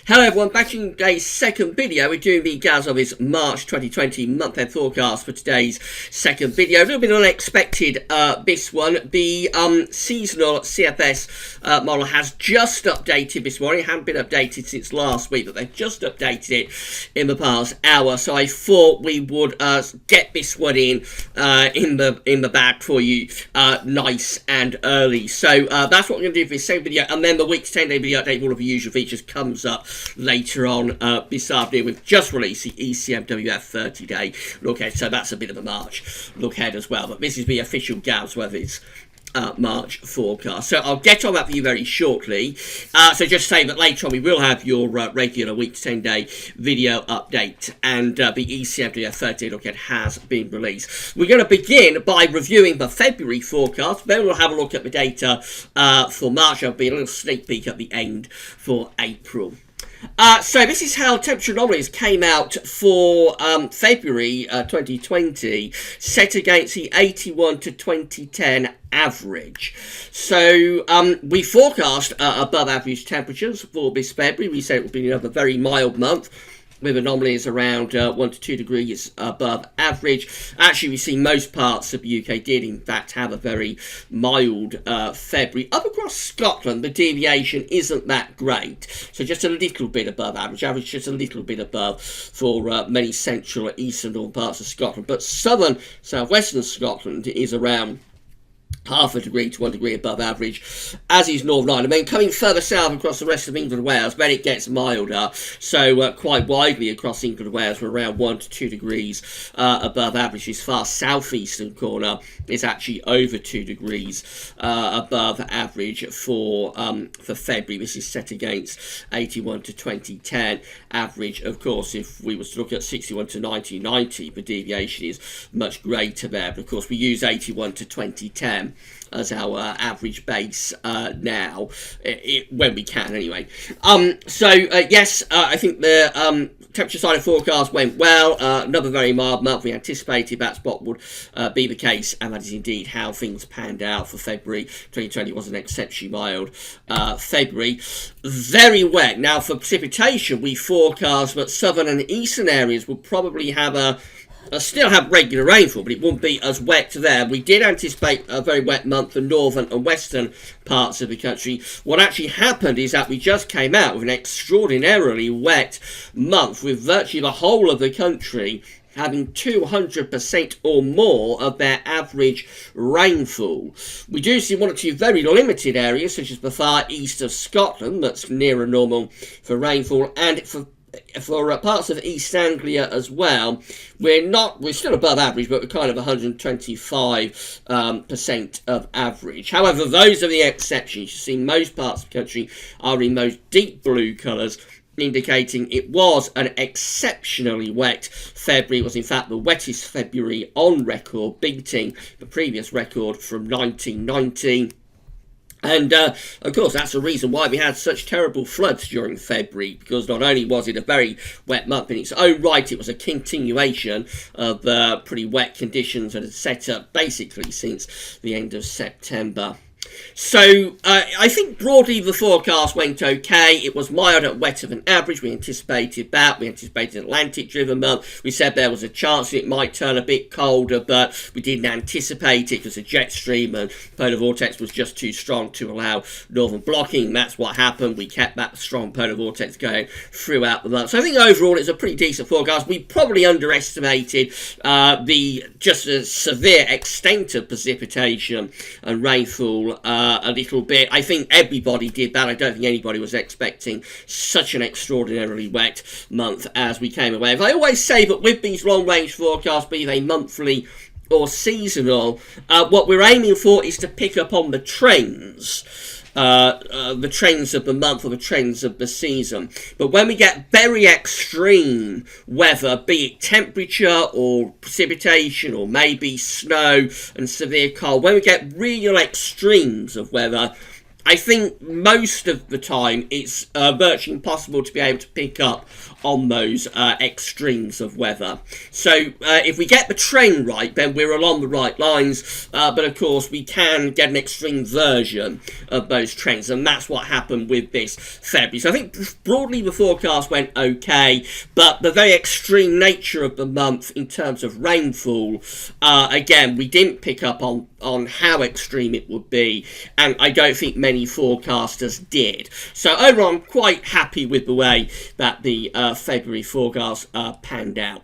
Hello everyone, back in today's second video. We're doing the Gaz of his March 2020 month-end forecast for today's second video. A little bit unexpected, this one. The seasonal CFS model has just updated this morning. It hadn't been updated since last week, but they've just updated it in the past hour. So I thought we would get this one in the bag for you nice and early. So that's what we're going to do for this same video. And then the week's 10-day video update, all of the usual features, comes up later on this afternoon. We've just released the ECMWF 30-day look ahead, so that's a bit of a March look ahead as well. But this is the official Gaz Weather's March forecast. So I'll get on that for you very shortly. So just say that later on we will have your regular week's 10-day video update, and the ECMWF 30-day look ahead has been released. We're going to begin by reviewing the February forecast. Then we'll have a look at the data for March. There'll be a little sneak peek at the end for April. So this is how temperature anomalies came out for February 2020, set against the 81 to 2010 average. So we forecast above average temperatures for this February. We said it would be another very mild month, with anomalies around 1 to 2 degrees above average. Actually, we see most parts of the UK did, in fact, have a very mild February. Up across Scotland, the deviation isn't that great. So just a little bit above average. Average just a little bit above for many central and eastern northern parts of Scotland. But southern, southwestern Scotland is around half a degree to 1 degree above average, as is Northern Ireland. I mean, coming further south across the rest of England and Wales, then it gets milder. So quite widely across England and Wales, we're around 1 to 2 degrees above average. This far southeastern corner is actually over 2 degrees above average for February. This is set against 81 to 2010 average. Of course, if we was to look at 61 to 1990, the deviation is much greater there. But of course, we use 81 to 2010 as our average base now, when we can anyway. Yes, I think the temperature side of forecast went well. Another very mild month. We anticipated that's what would be the case, and that is indeed how things panned out for February. 2020 was an exceptionally mild February. Very wet. Now, for precipitation, we forecast that southern and eastern areas will probably have still have regular rainfall, but it won't be as wet there. We did anticipate a very wet month for northern and western parts of the country. What actually happened is that we just came out with an extraordinarily wet month, with virtually the whole of the country having 200% or more of their average rainfall. We do see one or two very limited areas, such as the far east of Scotland, that's nearer normal for rainfall, and for parts of East Anglia as well. We're still above average, but we're kind of 125% of average. However, those are the exceptions. You see, most parts of the country are in those deep blue colours, indicating it was an exceptionally wet February. It was in fact the wettest February on record, beating the previous record from 1919. And, of course, that's the reason why we had such terrible floods during February, because not only was it a very wet month in its own right, it was a continuation of pretty wet conditions that had set up basically since the end of September. So, I think broadly the forecast went okay. It was milder and wetter than average. We anticipated that. We anticipated an Atlantic-driven month. We said there was a chance it might turn a bit colder, but we didn't anticipate it because the jet stream and polar vortex was just too strong to allow northern blocking. That's what happened. We kept that strong polar vortex going throughout the month. So I think overall it's a pretty decent forecast. We probably underestimated the severe extent of precipitation and rainfall a little bit. I think everybody did that. I don't think anybody was expecting such an extraordinarily wet month as we came away. I always say that with these long-range forecasts, be they monthly or seasonal, what we're aiming for is to pick up on the trends. The trends of the month or the trends of the season. But when we get very extreme weather, be it temperature or precipitation or maybe snow and severe cold, when we get real extremes of weather, I think most of the time it's virtually impossible to be able to pick up on those extremes of weather. So if we get the trend right, then we're along the right lines, but of course we can get an extreme version of those trends, and that's what happened with this February. So I think broadly the forecast went okay, but the very extreme nature of the month in terms of rainfall, again, we didn't pick up on how extreme it would be, and I don't think many forecasters did. So overall, I'm quite happy with the way that the February forecast panned out.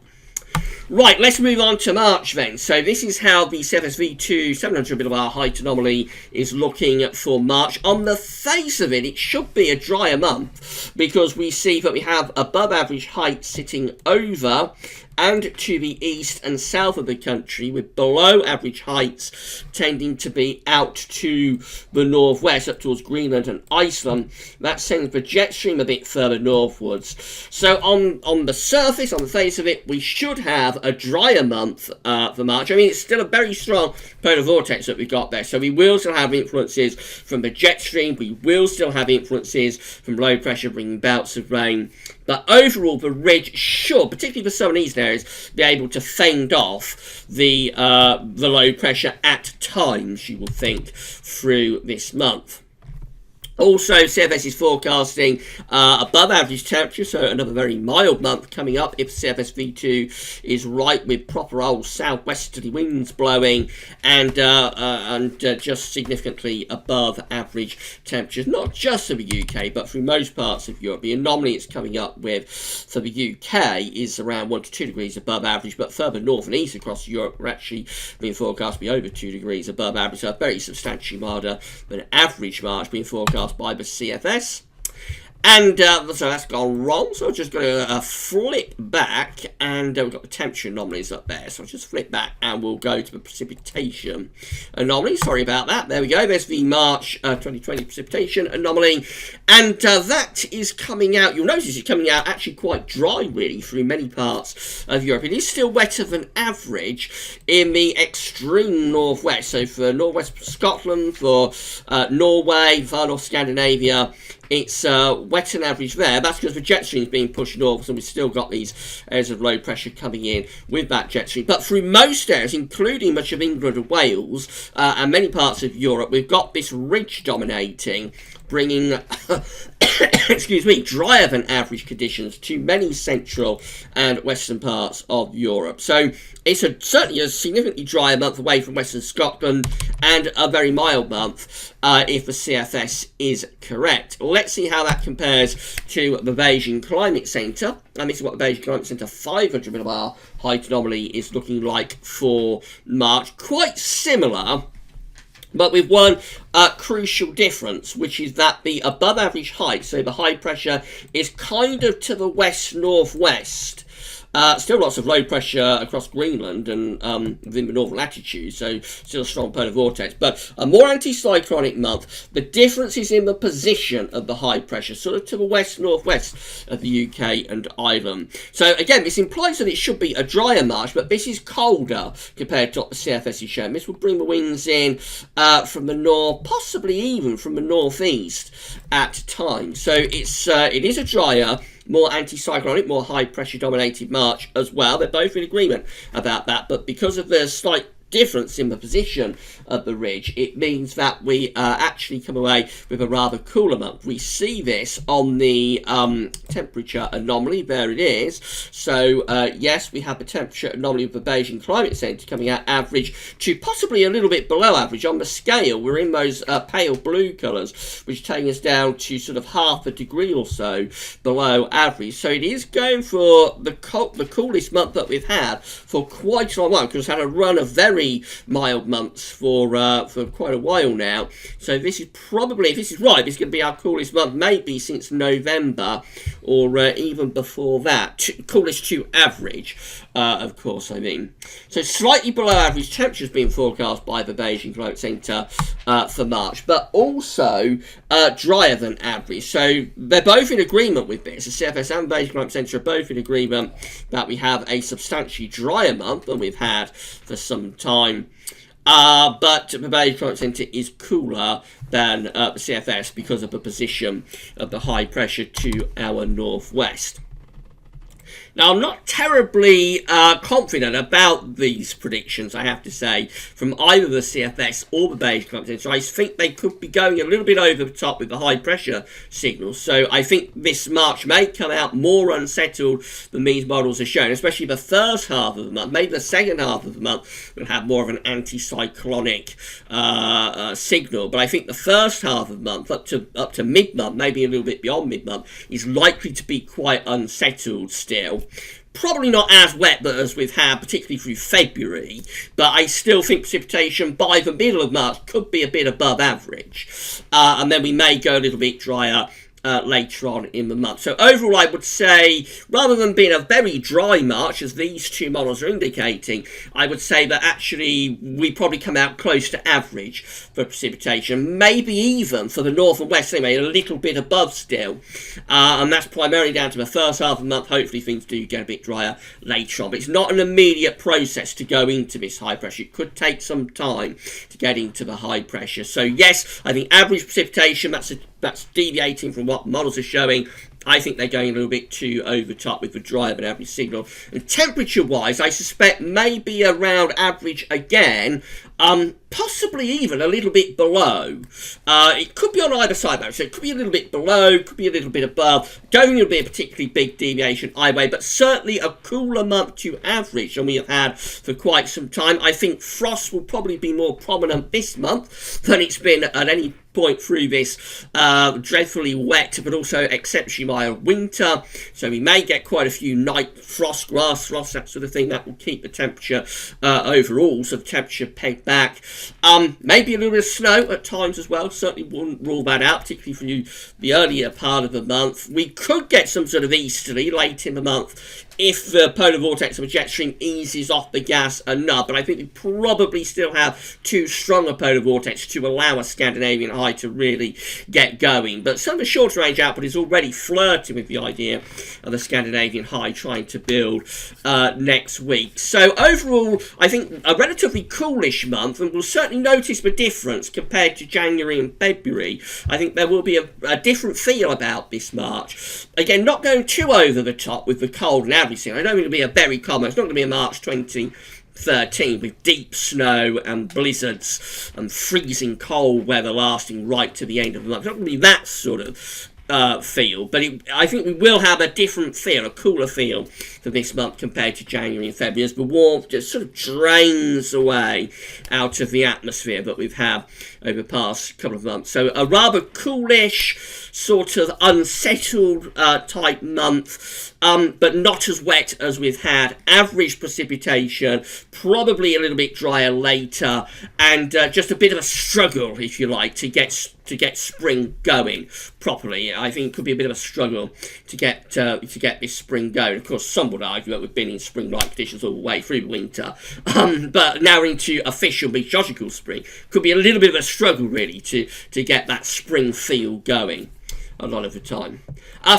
Right, let's move on to March then. So this is how the CFS-V2 700 millibar height anomaly is looking for March. On the face of it, it should be a drier month because we see that we have above average height sitting over and to the east and south of the country, with below average heights tending to be out to the northwest, up towards Greenland and Iceland. That sends the jet stream a bit further northwards. So on the surface, on the face of it, we should have a drier month for March. I mean, it's still a very strong polar vortex that we've got there, so we will still have influences from the jet stream, we will still have influences from low pressure bringing bouts of rain. But overall, the ridge should, particularly the southern eastern areas, be able to fend off the low pressure at times, you would think, through this month. Also, CFS is forecasting above average temperature, so another very mild month coming up if CFS V2 is right, with proper old southwesterly winds blowing and just significantly above average temperatures, not just for the UK, but through most parts of Europe. The anomaly it's coming up with for the UK is around 1 to 2 degrees above average, but further north and east across Europe, we're actually being forecast to be over 2 degrees above average, so very substantially milder than average March being forecast by the CFS. And so that's gone wrong, so I'm just going to flip back, and we've got the temperature anomalies up there, so I'll just flip back and we'll go to the precipitation anomaly. Sorry about that. There we go. There's the March 2020 precipitation anomaly, and that is coming out, you'll notice it's coming out actually quite dry really through many parts of Europe. It is still wetter than average in the extreme northwest, so for northwest Scotland, for Norway, far north Scandinavia, it's wetter than average there. That's because the jet stream is being pushed north, and we've still got these areas of low pressure coming in with that jet stream. But through most areas, including much of England and Wales and many parts of Europe, we've got this ridge dominating, bringing excuse me, drier than average conditions to many central and western parts of Europe. So it's certainly a significantly drier month away from western Scotland, and a very mild month if the CFS is correct. Let's see how that compares to the Beijing Climate Centre. And this is what the Beijing Climate Centre 500 millibar height anomaly is looking like for March. Quite similar, but with one crucial difference, which is that the above average height, so the high pressure, is kind of to the west-northwest. Still lots of low pressure across Greenland and within the northern latitudes, so still a strong polar vortex, but a more anticyclonic month. The difference is in the position of the high pressure, sort of to the west-northwest of the UK and Ireland. So again, this implies that it should be a drier March, but this is colder compared to what the CFS is showing. This will bring the winds in from the north, possibly even from the northeast at times. So it is a drier, more anticyclonic, more high-pressure dominated March as well. They're both in agreement about that, but because of the slight difference in the position of the ridge, it means that we actually come away with a rather cooler month. We see this on the temperature anomaly. There it is. So yes, we have the temperature anomaly of the Beijing Climate Centre coming out average to possibly a little bit below average. On the scale, we're in those pale blue colours, which take us down to sort of half a degree or so below average. So it is going for the coolest month that we've had for quite a long while, because we've had a run of very mild months for quite a while now. So this is probably, if this is right, this is going to be our coolest month maybe since November, or even before that. Coolest to average, of course, I mean. So slightly below average temperatures being forecast by the Beijing Climate Centre for March, but also drier than average. So they're both in agreement with this. The CFS and Beijing Climate Centre are both in agreement that we have a substantially drier month than we've had for some time. but the Beijing Climate Centre is cooler than the CFS because of the position of the high pressure to our northwest. Now, I'm not terribly confident about these predictions, I have to say, from either the CFS or the Beijing Climate Centre. So I think they could be going a little bit over the top with the high pressure signals. So I think this March may come out more unsettled than these models are showing, especially the first half of the month. Maybe the second half of the month will have more of an anticyclonic signal. But I think the first half of the month, up to mid-month, maybe a little bit beyond mid-month, is likely to be quite unsettled still. Probably not as wet as we've had, particularly through February, but I still think precipitation by the middle of March could be a bit above average. And then we may go a little bit drier later on in the month. So overall, I would say, rather than being a very dry March, as these two models are indicating, I would say that actually we probably come out close to average for precipitation, maybe even for the north and west, anyway, a little bit above still. And that's primarily down to the first half of the month. Hopefully things do get a bit drier later on. But it's not an immediate process to go into this high pressure. It could take some time to get into the high pressure. So yes, I think average precipitation, that's deviating from what models are showing. I think they're going a little bit too over top with the drier than average signal. And temperature-wise, I suspect maybe around average again, possibly even a little bit below. It could be on either side, though. So it could be a little bit below, could be a little bit above. Don't think it'll be a particularly big deviation either way, but certainly a cooler month to average than we have had for quite some time. I think frost will probably be more prominent this month than it's been at any point through this dreadfully wet but also exceptionally mild winter. So we may get quite a few night frost, grass frost, that sort of thing. That will keep the temperature overall, so the temperature pegged back. Maybe a little bit of snow at times as well. Certainly wouldn't rule that out, particularly for the earlier part of the month. We could get some sort of easterly late in the month if the polar vortex of a jet stream eases off the gas enough, but I think we probably still have too strong a polar vortex to allow a Scandinavian high to really get going. But some of the shorter range output is already flirting with the idea of the Scandinavian high trying to build next week. So overall, I think a relatively coolish month, and we'll certainly notice the difference compared to January and February. I think there will be a different feel about this March. Again, not going too over the top with the cold and average. I don't think it'll be a very common. It's not going to be a March 2013 with deep snow and blizzards and freezing cold weather lasting right to the end of the month. It's not going to be that sort of feel, but I think we will have a different feel, a cooler feel for this month compared to January and February, as the warmth just sort of drains away out of the atmosphere that we've had over the past couple of months. So a rather coolish, sort of unsettled type month, but not as wet as we've had. Average precipitation, probably a little bit drier later, and just a bit of a struggle, if you like, to get spring going properly. I think it could be a bit of a struggle to get this spring going. Of course, some would argue that we've been in spring-like conditions all the way through the winter, but now we're into official meteorological spring. Could be a little bit of a struggle, really, to get that spring feel going a lot of the time.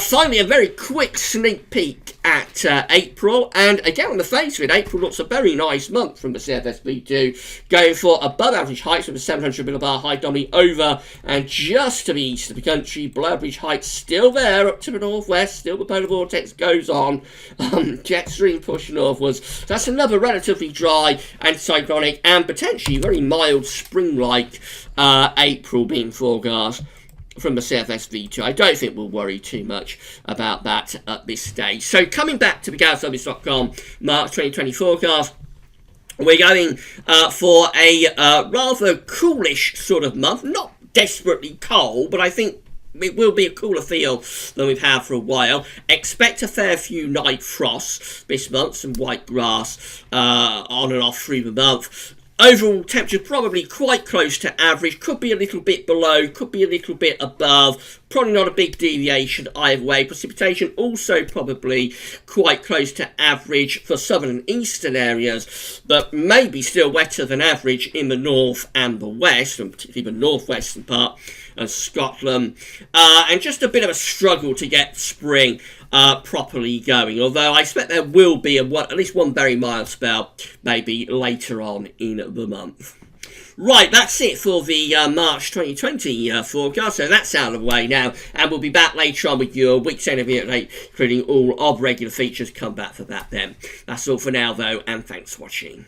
Finally, a very quick sneak peek at April, and again, on the face of it, April looks a very nice month from the CFSV2, going for above average heights with a 700 millibar high dominating over and just to the east of the country. Below average heights still there up to the northwest, still the polar vortex goes on, jet stream push northwards. So that's another relatively dry anticyclonic and potentially very mild spring-like April being forecast from the CFSV2. I don't think we'll worry too much about that at this stage. So coming back to the GalService.com March 2020 forecast, we're going for a rather coolish sort of month. Not desperately cold, but I think it will be a cooler feel than we've had for a while. Expect a fair few night frosts this month, some white grass on and off through the month. Overall temperature probably quite close to average, could be a little bit below, could be a little bit above, probably not a big deviation either way. Precipitation also probably quite close to average for southern and eastern areas, but maybe still wetter than average in the north and the west, and particularly the northwestern part of Scotland, and just a bit of a struggle to get spring properly going, although I expect there will be at least one very mild spell maybe later on in the month. Right, that's it for the March 2020 forecast, so that's out of the way now, and we'll be back later on with your week's end of year update, including all of regular features. Come back for that then. That's all for now though, and thanks for watching.